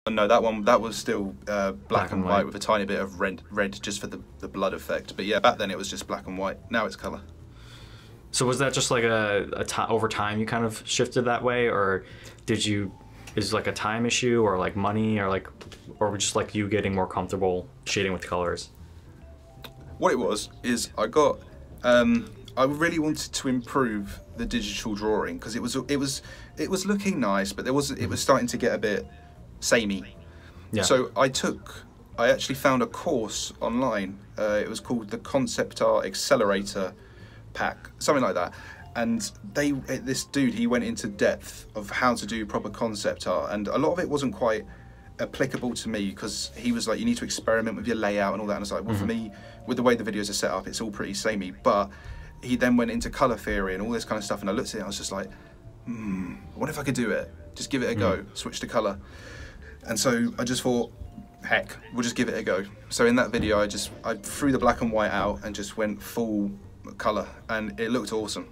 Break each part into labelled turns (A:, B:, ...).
A: No, that was still black and white with a tiny bit of red just for the blood effect. But yeah, back then it was just black and white. Now it's color.
B: So was that just like over time you kind of shifted that way, or is it like a time issue, or like money, or just like you getting more comfortable shading with colors?
A: What it was is I really wanted to improve the digital drawing because it was looking nice, but it was starting to get a bit samey.
B: Yeah.
A: So I actually found a course online. It was called the Concept Art Accelerator Pack, something like that. And this dude, he went into depth of how to do proper concept art, and a lot of it wasn't quite applicable to me because he was like, you need to experiment with your layout and all that. And I was like, well, for me, with the way the videos are set up, it's all pretty samey. But he then went into color theory and all this kind of stuff, and I looked at it and I was just like, what if I could do it? Just give it a go, switch to color. And so I just thought, heck, we'll just give it a go. So in that video, I threw the black and white out and just went full color, and it looked awesome.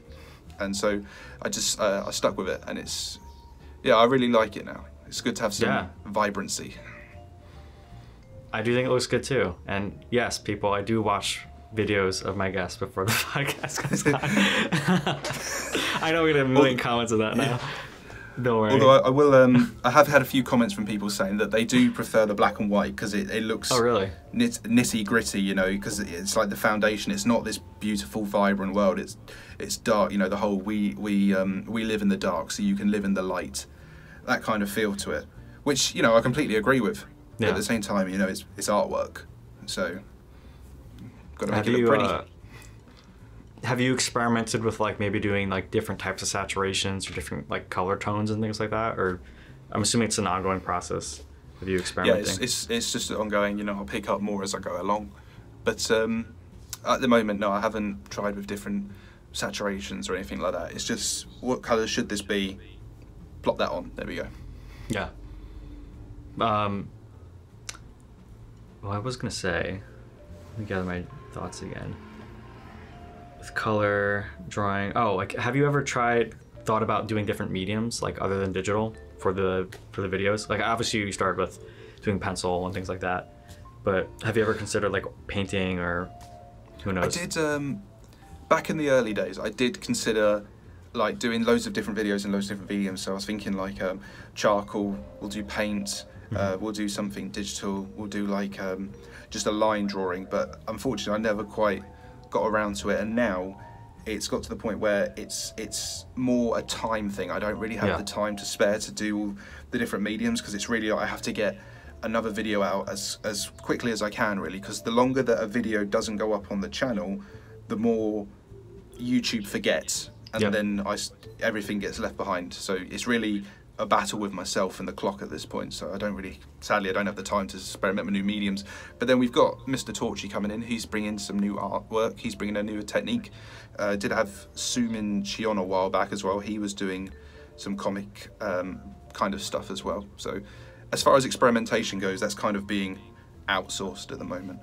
A: And so I just I stuck with it, and I really like it now. It's good to have some vibrancy.
B: I do think it looks good too. And yes, people, I do watch videos of my guests before the podcast comes out. I know we're gonna have a million comments of that now. Don't worry.
A: Although I will, I have had a few comments from people saying that they do prefer the black and white because it looks nitty gritty, you know, because it's like the foundation. It's not this beautiful, vibrant world. It's dark, you know. The whole we live in the dark, so you can live in the light. That kind of feel to it, which, you know, I completely agree with. Yeah. But at the same time, you know, it's artwork, so got to make it look pretty.
B: Have you experimented with like maybe doing like different types of saturations or different like color tones and things like that? Or I'm assuming it's an ongoing process of you experimenting.
A: Yeah, it's just ongoing, you know. I'll pick up more as I go along. But at the moment, no, I haven't tried with different saturations or anything like that. It's just, what color should this be? Plop that on, there we go.
B: Yeah. Well, I was gonna say, let me gather my thoughts again. Color drawing. Oh, like, have you ever thought about doing different mediums, like other than digital, for the videos? Like, obviously you started with doing pencil and things like that, but have you ever considered like painting, or who knows?
A: I did back in the early days. I did consider like doing loads of different videos and loads of different mediums. So I was thinking like charcoal. We'll do paint. We'll do something digital. We'll do like just a line drawing. But unfortunately, I never quite got around to it, and now it's got to the point where it's more a time thing. I don't really have the time to spare to do all the different mediums, because it's really like I have to get another video out as quickly as I can, really, because the longer that a video doesn't go up on the channel, the more YouTube forgets, and then everything gets left behind. So it's really a battle with myself and the clock at this point, so sadly I don't have the time to experiment with new mediums. But then we've got Mr. Torchy coming in. He's bringing some new artwork, he's bringing a new technique. Did have Sumin Chion a while back as well. He was doing some comic kind of stuff as well. So as far as experimentation goes, that's kind of being outsourced at the moment.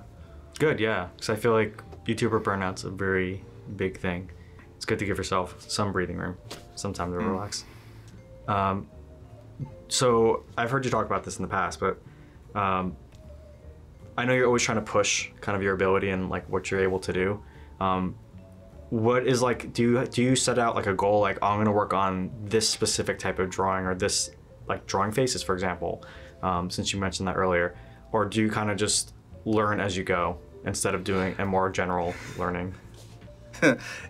A: Good,
B: yeah, because I feel like YouTuber burnout's a very big thing. It's good to give yourself some breathing room, some time to relax. So I've heard you talk about this in the past, but I know you're always trying to push kind of your ability and like what you're able to do. What is like, do you set out like a goal, like, oh, I'm gonna work on this specific type of drawing, or this, like drawing faces, for example, since you mentioned that earlier, or do you kind of just learn as you go instead of doing a more general learning?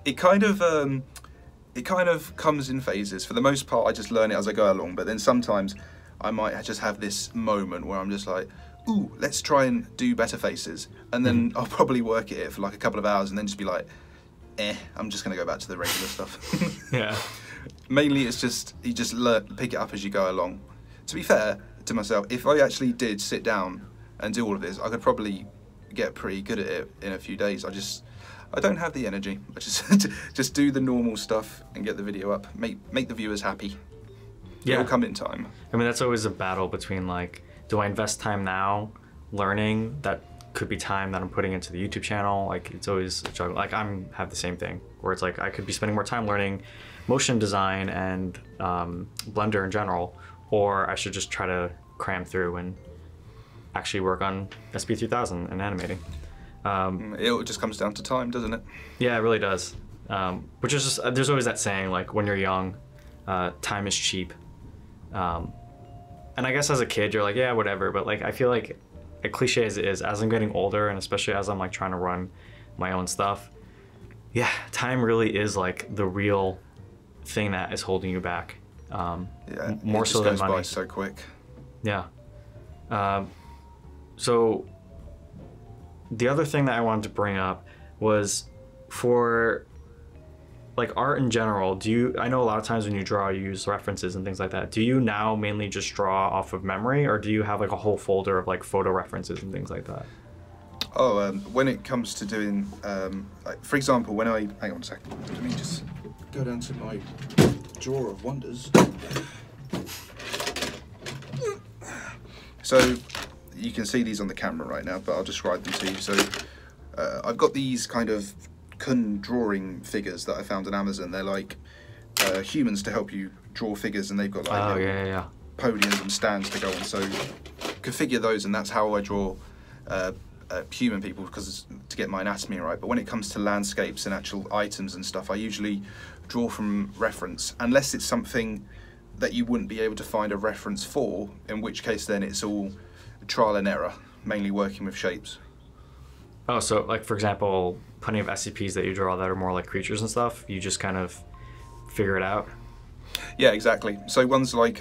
A: It kind of comes in phases. For the most part, I just learn it as I go along, but then sometimes I might just have this moment where I'm just like, ooh, let's try and do better faces, and then I'll probably work at it for like a couple of hours and then just be like, I'm just gonna go back to the regular stuff.
B: Yeah.
A: Mainly it's just, you just pick it up as you go along. To be fair to myself, if I actually did sit down and do all of this, I could probably get pretty good at it in a few days. I don't have the energy. I just do the normal stuff and get the video up. Make the viewers happy. Yeah. It'll come in time.
B: I mean, that's always a battle between like, do I invest time now learning that could be time that I'm putting into the YouTube channel? Like, it's always a juggle. Like, have the same thing where it's like I could be spending more time learning motion design and Blender in general, or I should just try to cram through and actually work on SP3000 and animating.
A: It just comes down to time, doesn't it?
B: Yeah, it really does. Which is just, there's always that saying, like, when you're young, time is cheap. And I guess as a kid, you're like, yeah, whatever. But like, I feel like, as cliche as it is, as I'm getting older, and especially as I'm like trying to run my own stuff, yeah, time really is like the real thing that is holding you back.
A: Yeah,
B: more
A: it just
B: so than
A: goes
B: money.
A: by so quick.
B: Yeah. So the other thing that I wanted to bring up was for like art in general, I know a lot of times when you draw, you use references and things like that. Do you now mainly just draw off of memory, or do you have like a whole folder of like photo references and things like that?
A: Oh, when it comes to doing, like, for example, when I, hang on a second, let me just go down to my drawer of wonders. So you can see these on the camera right now, but I'll describe them to you. So I've got these kind of Kun drawing figures that I found on Amazon. They're like humans to help you draw figures, and they've got like podiums and stands to go on. So configure those, and that's how I draw human people, because to get my anatomy right. But when it comes to landscapes and actual items and stuff, I usually draw from reference, unless it's something that you wouldn't be able to find a reference for, in which case then it's all trial and error, mainly working with shapes.
B: Oh, so like for example, plenty of SCPs that you draw that are more like creatures and stuff, you just kind of figure it out?
A: Yeah, exactly. So ones like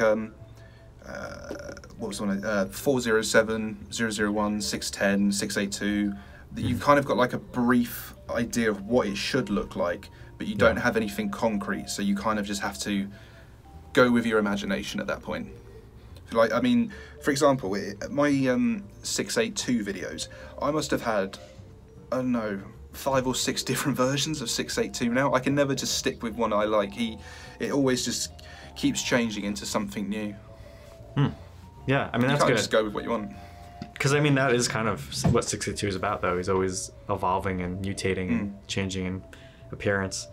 A: what was one? 407, 001, 610, 682. You've kind of got like a brief idea of what it should look like, but you don't have anything concrete, so you kind of just have to go with your imagination at that point. Like, I mean, for example, my 682 videos, I must have had, I don't know, 5 or 6 different versions of 682 now. I can never just stick with one I like. It always just keeps changing into something new.
B: Yeah, I mean, that's
A: you can't
B: good.
A: just go with what you want.
B: Because I mean, that is kind of what 682 is about, though. He's always evolving and mutating and changing in appearance.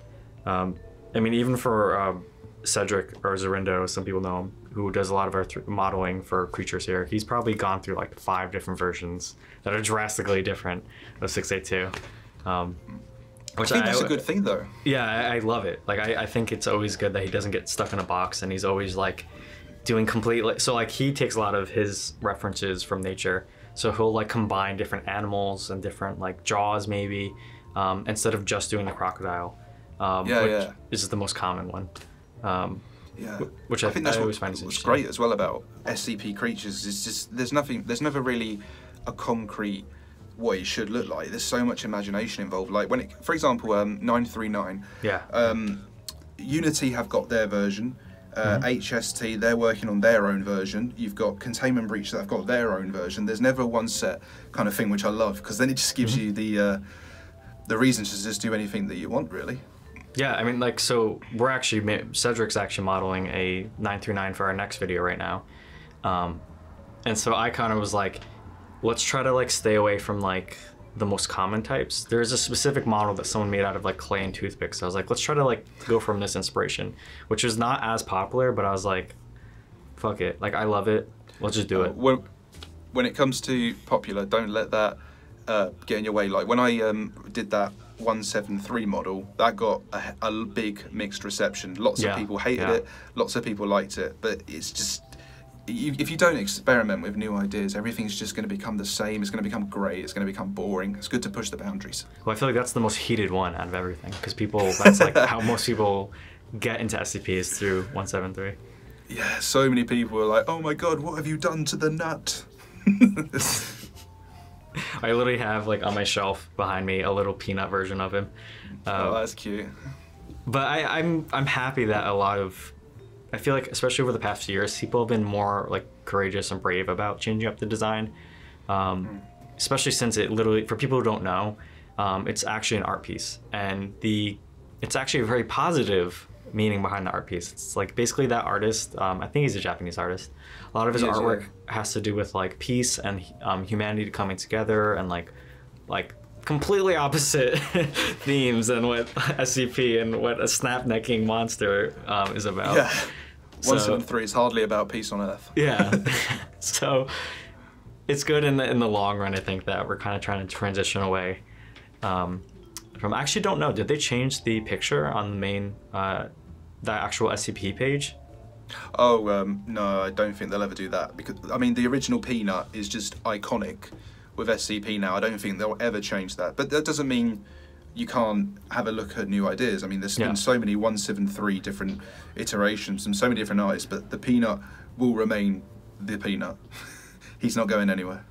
B: I mean, even for Cedric, or Zarindo, some people know him, who does a lot of our modeling for creatures here, he's probably gone through like 5 different versions that are drastically different of 682. Which
A: I think that's a good thing, though.
B: Yeah, I love it. Like, I think it's always good that he doesn't get stuck in a box, and he's always like doing completely. So like, he takes a lot of his references from nature, so he'll like combine different animals and different like jaws maybe, instead of just doing the crocodile, which is the most common one. Which I think that's what's
A: great as well about SCP creatures. Is just there's never really a concrete what it should look like. There's so much imagination involved. Like when for example, 939. Unity have got their version. HST, they're working on their own version. You've got Containment Breach that have got their own version. There's never one set kind of thing, which I love, because then it just gives you the reason to just do anything that you want, really.
B: Yeah, I mean, like, so we're actually, Cedric's actually modeling a 939 for our next video right now. And so I kind of was like, let's try to like stay away from like the most common types. There's a specific model that someone made out of like clay and toothpicks. So I was like, let's try to like go from this inspiration, which is not as popular, but I was like, fuck it. Like, I love it. Let's just do it.
A: When it comes to popular, don't let that get in your way. Like when I did that 173 model, that got a big mixed reception. Lots of people hated it, lots of people liked it, but it's just, if you don't experiment with new ideas, everything's just going to become the same. It's going to become grey. It's going to become boring. It's good to push the boundaries.
B: Well, I feel like that's the most heated one out of everything, because that's like how most people get into SCP is through 173.
A: Yeah, so many people are like, oh my god, what have you done to the nut?
B: I literally have like on my shelf behind me a little peanut version of him.
A: Oh, that's cute.
B: But I'm happy that I feel like, especially over the past few years, people have been more like courageous and brave about changing up the design. Especially since it literally, for people who don't know, it's actually an art piece, and it's actually a very positive meaning behind the art piece. It's like basically that artist, I think he's a Japanese artist. A lot of his artwork has to do with like peace and humanity coming together, and like completely opposite themes than what SCP and what a snap-necking monster is about.
A: 173 is hardly about peace on Earth.
B: Yeah. So it's good in the long run, I think, that we're kind of trying to transition away from. I actually don't know. Did they change the picture on the main, the actual SCP page?
A: Oh, no, I don't think they'll ever do that. Because, I mean, the original Peanut is just iconic with SCP now. I don't think they'll ever change that. But that doesn't mean you can't have a look at new ideas. I mean, there's been so many 173 different iterations and so many different artists, but the Peanut will remain the Peanut. He's not going anywhere.